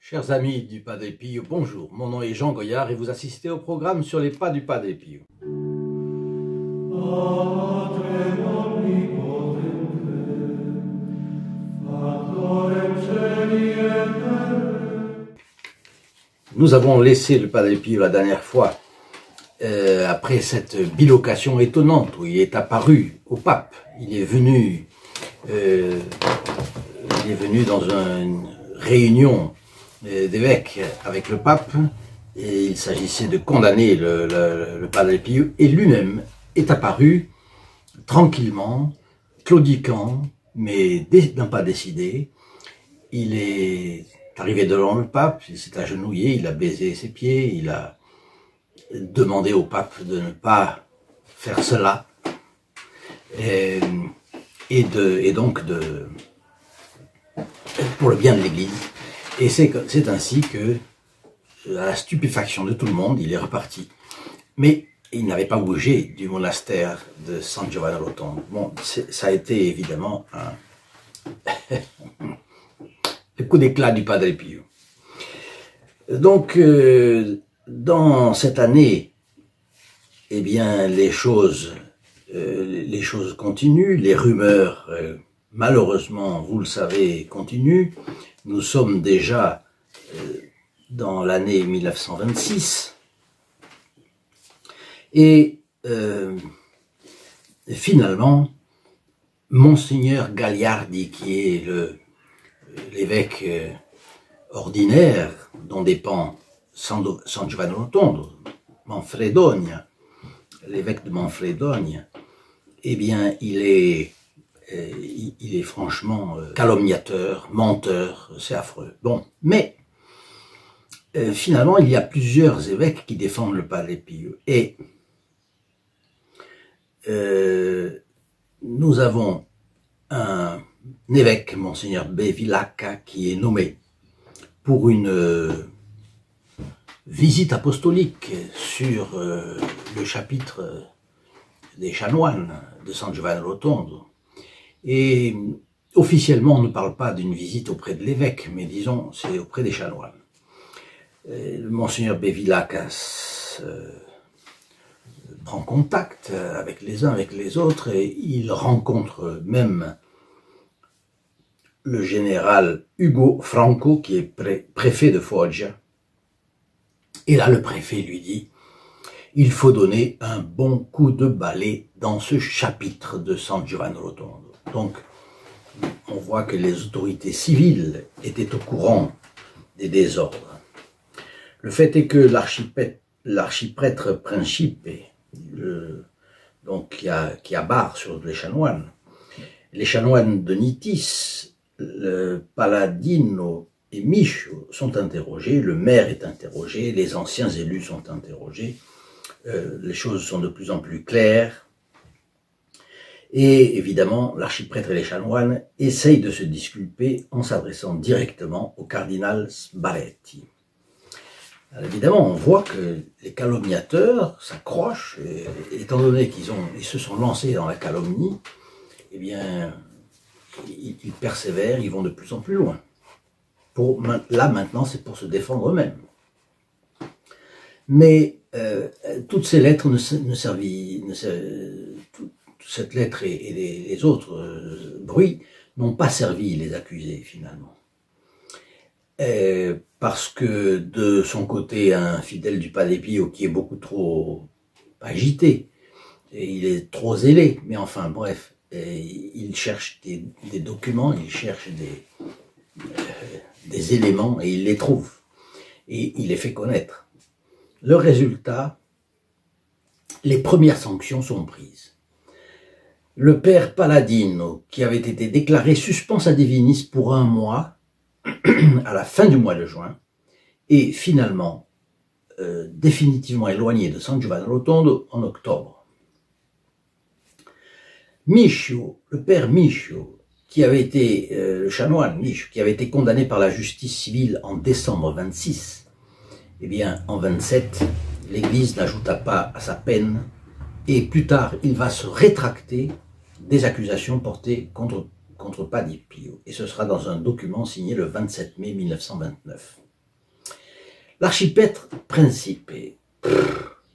Chers amis du Padre Pio, bonjour, mon nom est Jean Goyard et vous assistez au programme sur les pas du Padre Pio. Nous avons laissé le Padre Pio la dernière fois, après cette bilocation étonnante où il est apparu au pape. Il est venu dans une réunion d'évêques avec le pape, et il s'agissait de condamner le Padre Pio, et lui-même est apparu tranquillement, claudiquant, mais d'un pas décidé. Il est arrivé devant le pape, il s'est agenouillé, il a baisé ses pieds, il a demandé au pape de ne pas faire cela, et donc pour le bien de l'Église. Et c'est ainsi que, à la stupéfaction de tout le monde, il est reparti. Mais il n'avait pas bougé du monastère de San Giovanni Rotondo. Bon, ça a été évidemment le coup d'éclat du Padre Pio. Donc, dans cette année, eh bien, les choses continuent, les rumeurs, malheureusement, vous le savez, continuent. Nous sommes déjà dans l'année 1926 et finalement, Monseigneur Gagliardi, qui est l'évêque ordinaire dont dépend San Giovanni Rotondo, Manfredonia, l'évêque de Manfredonia, eh bien, il est franchement calomniateur, menteur, c'est affreux. Bon, mais finalement, il y a plusieurs évêques qui défendent le Padre Pio. Et nous avons un évêque, Monseigneur Bevilacqua, qui est nommé pour une visite apostolique sur le chapitre des chanoines de San Giovanni Rotondo. Et officiellement, on ne parle pas d'une visite auprès de l'évêque, mais disons, c'est auprès des chanoines. Monseigneur Bevilacqua prend contact avec les uns, avec les autres, et il rencontre même le général Ugo Franco, qui est préfet de Foggia. Et là, le préfet lui dit: il faut donner un bon coup de balai dans ce chapitre de San Giovanni Rotondo. Donc, on voit que les autorités civiles étaient au courant des désordres. Le fait est que l'archiprêtre Principe, donc qui a barre sur les chanoines de Nitis, le Paladino et Michio sont interrogés, le maire est interrogé, les anciens élus sont interrogés, les choses sont de plus en plus claires. Et évidemment, l'archiprêtre et les chanoines essayent de se disculper en s'adressant directement au cardinal Sbaretti. Alors évidemment, on voit que les calomniateurs s'accrochent, étant donné qu'ils se sont lancés dans la calomnie, eh bien, ils persévèrent, ils vont de plus en plus loin. Là, maintenant, c'est pour se défendre eux-mêmes. Mais toutes ces lettres cette lettre et les autres bruits n'ont pas servi les accusés finalement. Parce que de son côté, un fidèle du Padre Pio qui est beaucoup trop agité, et il est trop zélé, mais enfin bref, il cherche des documents, il cherche des éléments et il les trouve. Et il les fait connaître. Le résultat, les premières sanctions sont prises. Le père Paladino, qui avait été déclaré suspens à divinis pour 1 mois, à la fin du mois de juin, est finalement définitivement éloigné de San Giovanni Rotondo en octobre. Michio, le père Michio, qui avait été, le chanoine Michio, qui avait été condamné par la justice civile en décembre 26, Eh bien, en 27, l'Église n'ajouta pas à sa peine, et plus tard, il va se rétracter des accusations portées contre Padre Pio. Et ce sera dans un document signé le 27 mai 1929. L'archipêtre Principe,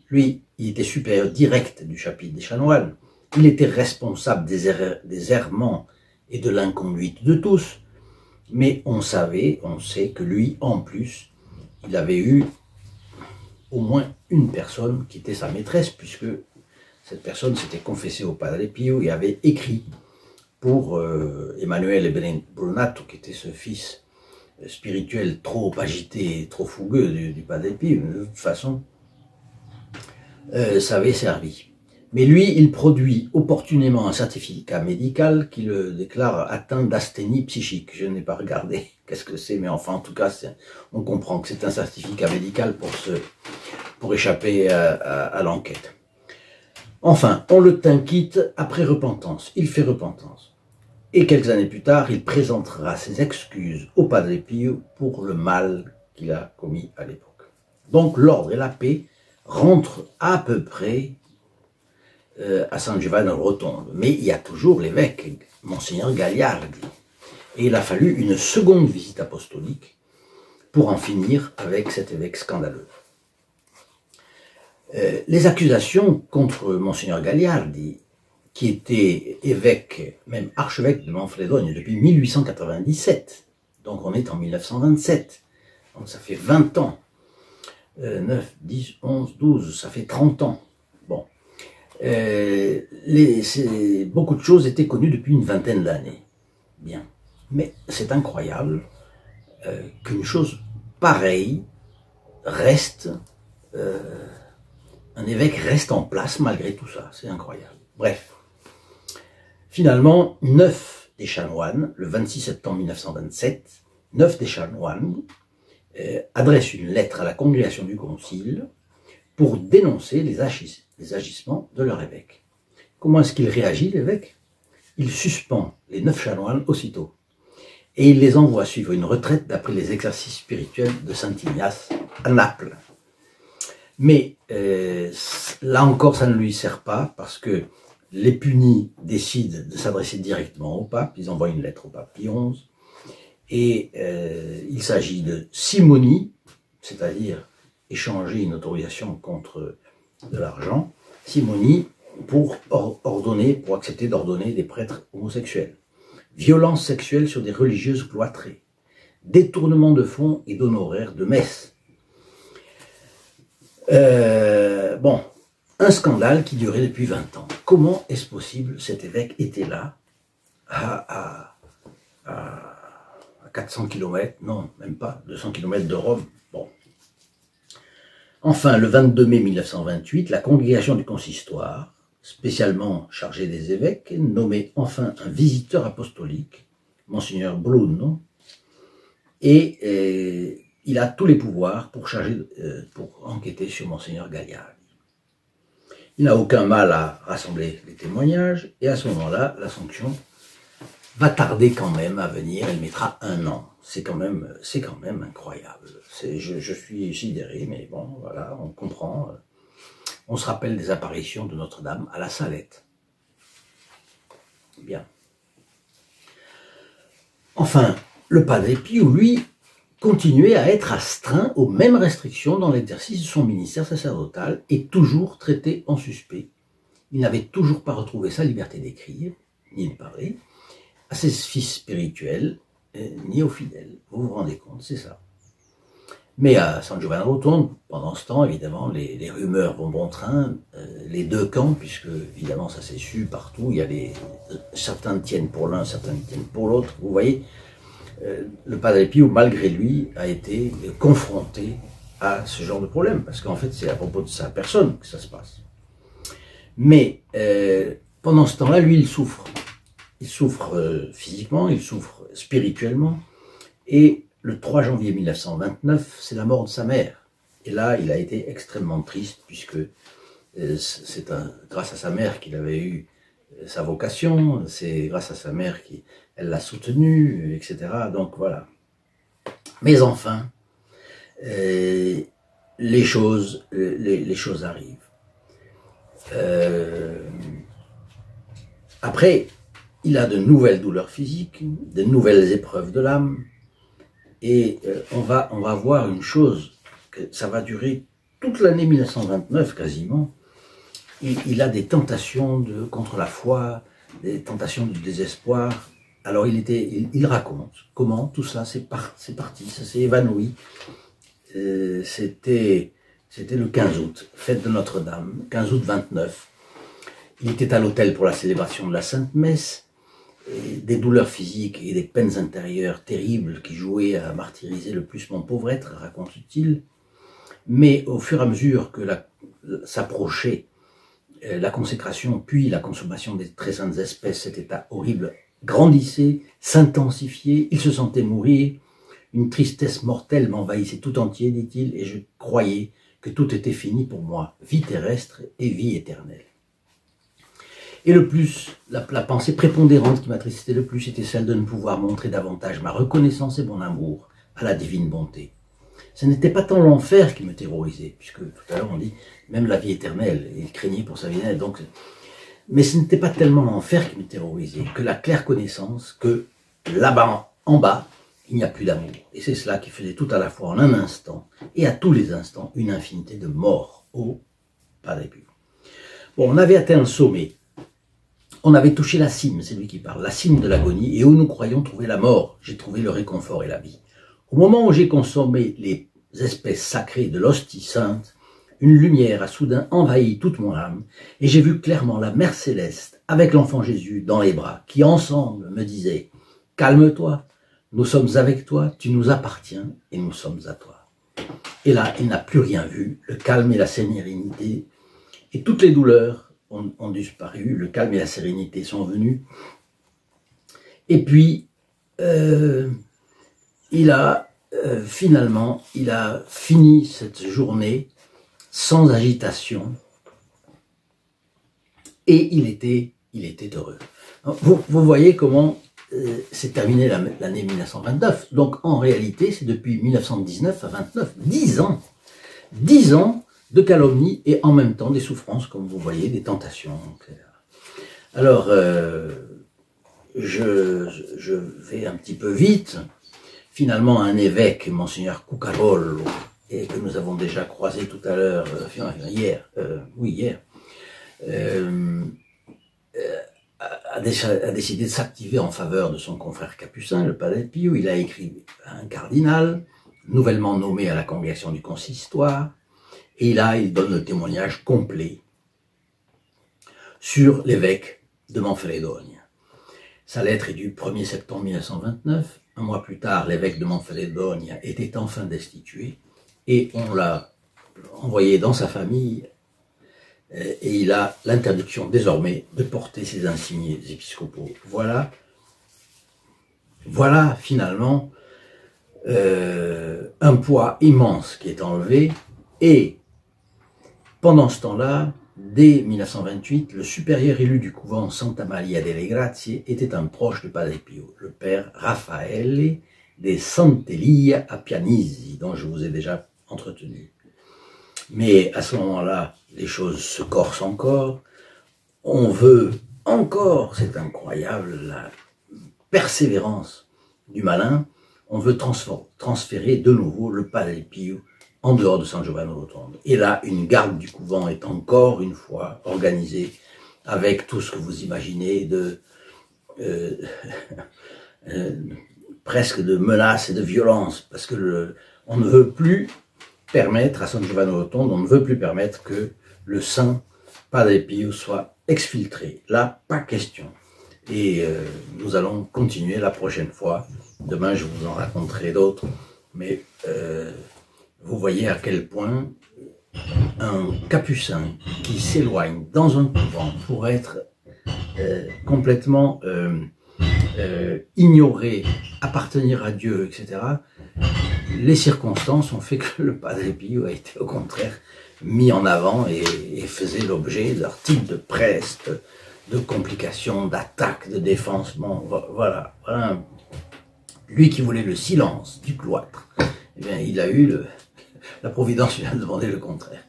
lui, il était supérieur direct du chapitre des chanoines. Il était responsable des errements et de l'inconduite de tous. Mais on sait que lui, en plus, il avait eu au moins une personne qui était sa maîtresse, puisque cette personne s'était confessée au Padre Pio et avait écrit pour Emanuele Brunato, qui était ce fils spirituel trop agité et trop fougueux du Padre Pio. De toute façon, ça avait servi. Mais lui, il produit opportunément un certificat médical qui le déclare atteint d'asthénie psychique. Je n'ai pas regardé qu'est-ce que c'est, mais enfin, en tout cas, on comprend que c'est un certificat médical pour échapper à l'enquête. Enfin, on le tint quitte après repentance. Il fait repentance. Et quelques années plus tard, il présentera ses excuses au Padre Pio pour le mal qu'il a commis à l'époque. Donc, l'ordre et la paix rentrent à peu près à San Giovanni Rotondo. Mais il y a toujours l'évêque, Monseigneur Gagliardi. Et il a fallu une seconde visite apostolique pour en finir avec cet évêque scandaleux. Les accusations contre Monseigneur Gagliardi, qui était évêque, même archevêque de Manfredonia depuis 1897, donc on est en 1927, donc ça fait 20 ans, 9, 10, 11, 12, ça fait 30 ans. Bon, beaucoup de choses étaient connues depuis une vingtaine d'années. Bien, mais c'est incroyable qu'une chose pareille reste, un évêque reste en place malgré tout ça, c'est incroyable. Bref, finalement, 9 des chanoines, le 26 septembre 1927, 9 des chanoines adressent une lettre à la congrégation du concile pour dénoncer les agissements de leur évêque. Comment est-ce qu'il réagit, l'évêque? Il suspend les 9 chanoines aussitôt et il les envoie suivre une retraite d'après les exercices spirituels de Saint Ignace à Naples. Mais là encore, ça ne lui sert pas parce que les punis décident de s'adresser directement au pape. Ils envoient une lettre au pape Pie XI et il s'agit de simonie, c'est-à-dire échanger une autorisation contre de l'argent, simonie pour accepter d'ordonner des prêtres homosexuels, violence sexuelle sur des religieuses cloîtrées, détournement de fonds et d'honoraires de messe. Bon, un scandale qui durait depuis 20 ans. Comment est-ce possible? Cet évêque était là, à 400 km, non, même pas, 200 km de Rome. Bon. Enfin, le 22 mai 1928, la congrégation du consistoire, spécialement chargée des évêques, nommait enfin un visiteur apostolique, Monseigneur Bruno, et il a tous les pouvoirs pour enquêter sur Monseigneur Gagliardi. Il n'a aucun mal à rassembler les témoignages, et à ce moment-là, la sanction va tarder quand même à venir, elle mettra 1 an. C'est quand même incroyable. Je suis sidéré, mais bon, voilà, on comprend. On se rappelle des apparitions de Notre-Dame à la Salette. Bien. Enfin, le Padre Pio, lui, continuait à être astreint aux mêmes restrictions dans l'exercice de son ministère sacerdotal et toujours traité en suspect. Il n'avait toujours pas retrouvé sa liberté d'écrire, ni de parler, à ses fils spirituels, ni aux fidèles. Vous vous rendez compte, c'est ça. Mais à San Giovanni Rotondo, pendant ce temps, évidemment, les rumeurs vont bon train, les deux camps, puisque évidemment ça s'est su partout, il y a certains tiennent pour l'un, certains tiennent pour l'autre, vous voyez. Le Padre Pio, malgré lui, a été confronté à ce genre de problème, parce qu'en fait, c'est à propos de sa personne que ça se passe. Mais pendant ce temps-là, lui, il souffre. Il souffre physiquement, il souffre spirituellement, et le 3 janvier 1929, c'est la mort de sa mère. Et là, il a été extrêmement triste, puisque c'est grâce à sa mère qu'il avait eu sa vocation, c'est grâce à sa mère qu'elle l'a soutenu, etc. Donc voilà. Mais enfin, les choses arrivent. Après, il a de nouvelles douleurs physiques, de nouvelles épreuves de l'âme, et on va voir une chose, que ça va durer toute l'année 1929 quasiment. Il a des tentations contre la foi, des tentations de désespoir. Alors il raconte comment tout ça c'est parti, ça s'est évanoui. C'était le 15 août, fête de Notre-Dame, 15 août 29. Il était à l'hôtel pour la célébration de la Sainte Messe. Et des douleurs physiques et des peines intérieures terribles qui jouaient à martyriser le plus mon pauvre être, raconte-t-il. Mais au fur et à mesure que s'approchait la consécration, puis la consommation des très saintes espèces, cet état horrible grandissait, s'intensifiait, il se sentait mourir. Une tristesse mortelle m'envahissait tout entier, dit-il, et je croyais que tout était fini pour moi, vie terrestre et vie éternelle. Et le plus, la pensée prépondérante qui m'attristait le plus était celle de ne pouvoir montrer davantage ma reconnaissance et mon amour à la divine bonté. Ce n'était pas tant l'enfer qui me terrorisait, puisque tout à l'heure on dit même la vie éternelle, il craignait pour sa vie éternelle, donc, mais ce n'était pas tellement l'enfer qui me terrorisait que la claire connaissance que là-bas, en bas, il n'y a plus d'amour. Et c'est cela qui faisait tout à la fois en un instant et à tous les instants une infinité de morts au Padre Pio. Bon, on avait atteint un sommet. On avait touché la cime, c'est lui qui parle, la cime de l'agonie, et où nous croyons trouver la mort, j'ai trouvé le réconfort et la vie. Au moment où j'ai consommé les espèces sacrées de l'hostie sainte, une lumière a soudain envahi toute mon âme, et j'ai vu clairement la Mère Céleste, avec l'enfant Jésus dans les bras, qui ensemble me disait « Calme-toi, nous sommes avec toi, tu nous appartiens, et nous sommes à toi. » Et là, il n'a plus rien vu, le calme et la sérénité, et toutes les douleurs ont disparu, le calme et la sérénité sont venus. Et puis, finalement, il a fini cette journée sans agitation et il était heureux. Vous voyez comment s'est terminée l'année 1929. Donc, en réalité, c'est depuis 1919 à 29, 10 ans. 10 ans de calomnie et en même temps des souffrances, comme vous voyez, des tentations, etc. Alors, je vais un petit peu vite. Finalement, un évêque, Monseigneur Cucarolo, et que nous avons déjà croisé tout à l'heure, hier, a décidé de s'activer en faveur de son confrère capucin, le Padre Pio. Il a écrit à un cardinal, nouvellement nommé à la congrégation du consistoire, et il donne le témoignage complet sur l'évêque de Manfredonia. Sa lettre est du 1er septembre 1929. Un mois plus tard, l'évêque de Manfredonia était enfin destitué et on l'a envoyé dans sa famille et il a l'interdiction désormais de porter ses insignes épiscopaux. Voilà finalement un poids immense qui est enlevé. Et pendant ce temps-là, dès 1928, le supérieur élu du couvent Santa Maria delle Grazie était un proche de Padre Pio, le père Raffaele de Sant'Elia a Pianisi, dont je vous ai déjà entretenu. Mais à ce moment-là, les choses se corsent encore. On veut encore, c'est incroyable, la persévérance du malin, on veut transférer de nouveau le Padre Pio en dehors de San Giovanni Rotondo. Et là, une garde du couvent est encore une fois organisée avec tout ce que vous imaginez de presque de menaces et de violence, parce que on ne veut plus permettre à San Giovanni Rotondo, on ne veut plus permettre que le saint Padre Pio soit exfiltré. Là, pas question. Et nous allons continuer la prochaine fois. Demain, je vous en raconterai d'autres, mais vous voyez à quel point un capucin qui s'éloigne dans un couvent pour être complètement ignoré, appartenir à Dieu, etc., les circonstances ont fait que le Padre Pio a été au contraire mis en avant et faisait l'objet d'articles de presse, de complications, d'attaques, de défense. Bon, voilà. Lui qui voulait le silence du cloître, eh bien, il a eu La Providence lui a demandé le contraire.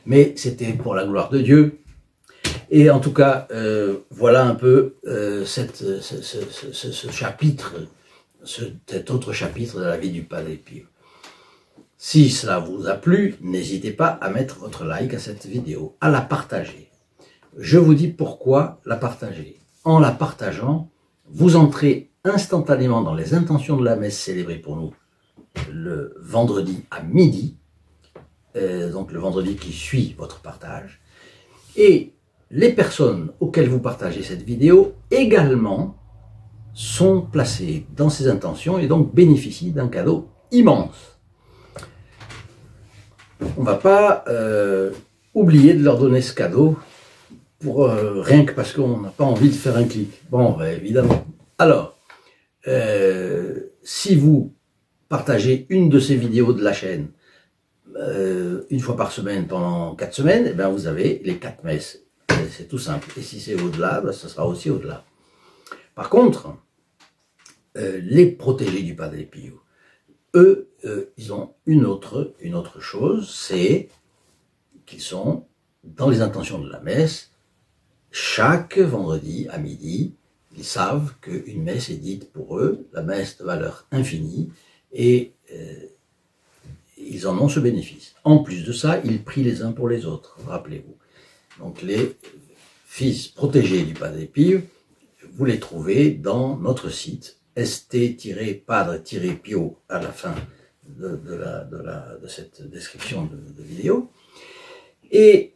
Mais c'était pour la gloire de Dieu. Et en tout cas, voilà un peu ce chapitre, cet autre chapitre de la vie du Padre Pio. Si cela vous a plu, n'hésitez pas à mettre votre like à cette vidéo, à la partager. Je vous dis pourquoi la partager. En la partageant, vous entrez instantanément dans les intentions de la messe célébrée pour nous le vendredi à midi, donc le vendredi qui suit votre partage. Et les personnes auxquelles vous partagez cette vidéo également sont placées dans ces intentions et donc bénéficient d'un cadeau immense. On ne va pas oublier de leur donner ce cadeau pour rien que parce qu'on n'a pas envie de faire un clic. Bon, ben, évidemment. Alors, si vous partagez une de ces vidéos de la chaîne une fois par semaine pendant 4 semaines, et bien vous avez les 4 messes. C'est tout simple. Et si c'est au-delà, ben ça sera aussi au-delà. Par contre, les protégés du Padre Pio, eux, ils ont une autre chose, c'est qu'ils sont dans les intentions de la messe. Chaque vendredi à midi, ils savent qu'une messe est dite pour eux, la messe de valeur infinie, et ils en ont ce bénéfice. En plus de ça, ils prient les uns pour les autres, rappelez-vous. Donc les fils protégés du Padre Pio, vous les trouvez dans notre site, st-padre-pio à la fin de cette description de vidéo. Et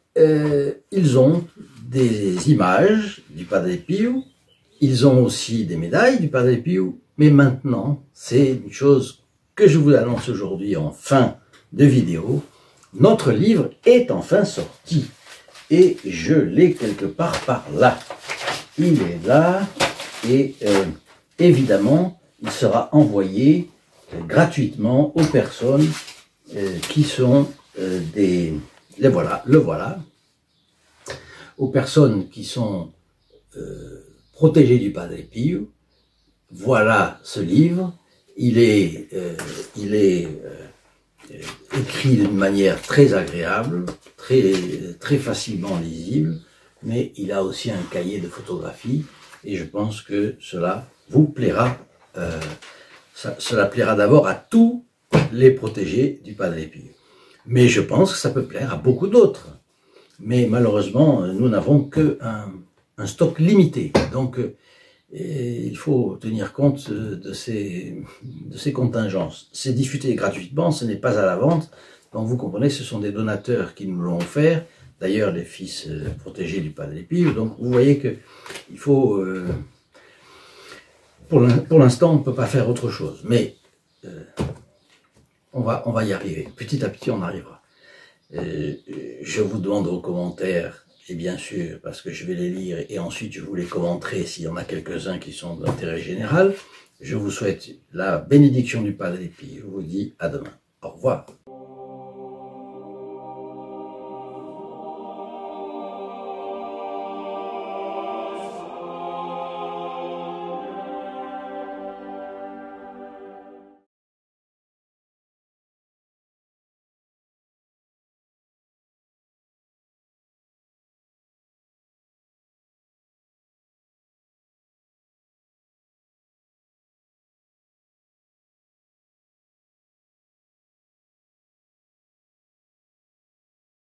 ils ont des images du Padre Pio, ils ont aussi des médailles du Padre Pio, mais maintenant, c'est une chose que je vous annonce aujourd'hui en fin de vidéo, notre livre est enfin sorti, et je l'ai quelque part par là. Il est là, et évidemment, il sera envoyé gratuitement aux personnes qui sont le voilà, aux personnes qui sont protégées du Padre Pio. Voilà ce livre, il est écrit d'une manière très agréable, très facilement lisible, mais il a aussi un cahier de photographie, et je pense que cela vous plaira. Cela plaira d'abord à tous les protégés du Padre Pio. Mais je pense que ça peut plaire à beaucoup d'autres. Mais malheureusement, nous n'avons qu'un stock limité. Donc, il faut tenir compte de ces contingences. C'est diffusé gratuitement, ce n'est pas à la vente. Donc, vous comprenez, ce sont des donateurs qui nous l'ont offert. D'ailleurs, les fils protégés du Padre Pio. Donc, vous voyez que il faut... pour l'instant, on ne peut pas faire autre chose. Mais... on va y arriver. Petit à petit, on arrivera. Je vous demande vos commentaires, et bien sûr, parce que je vais les lire, et ensuite je vous les commenterai s'il y en a quelques-uns qui sont d'intérêt général. Je vous souhaite la bénédiction du Padre Pio. Je vous dis à demain. Au revoir.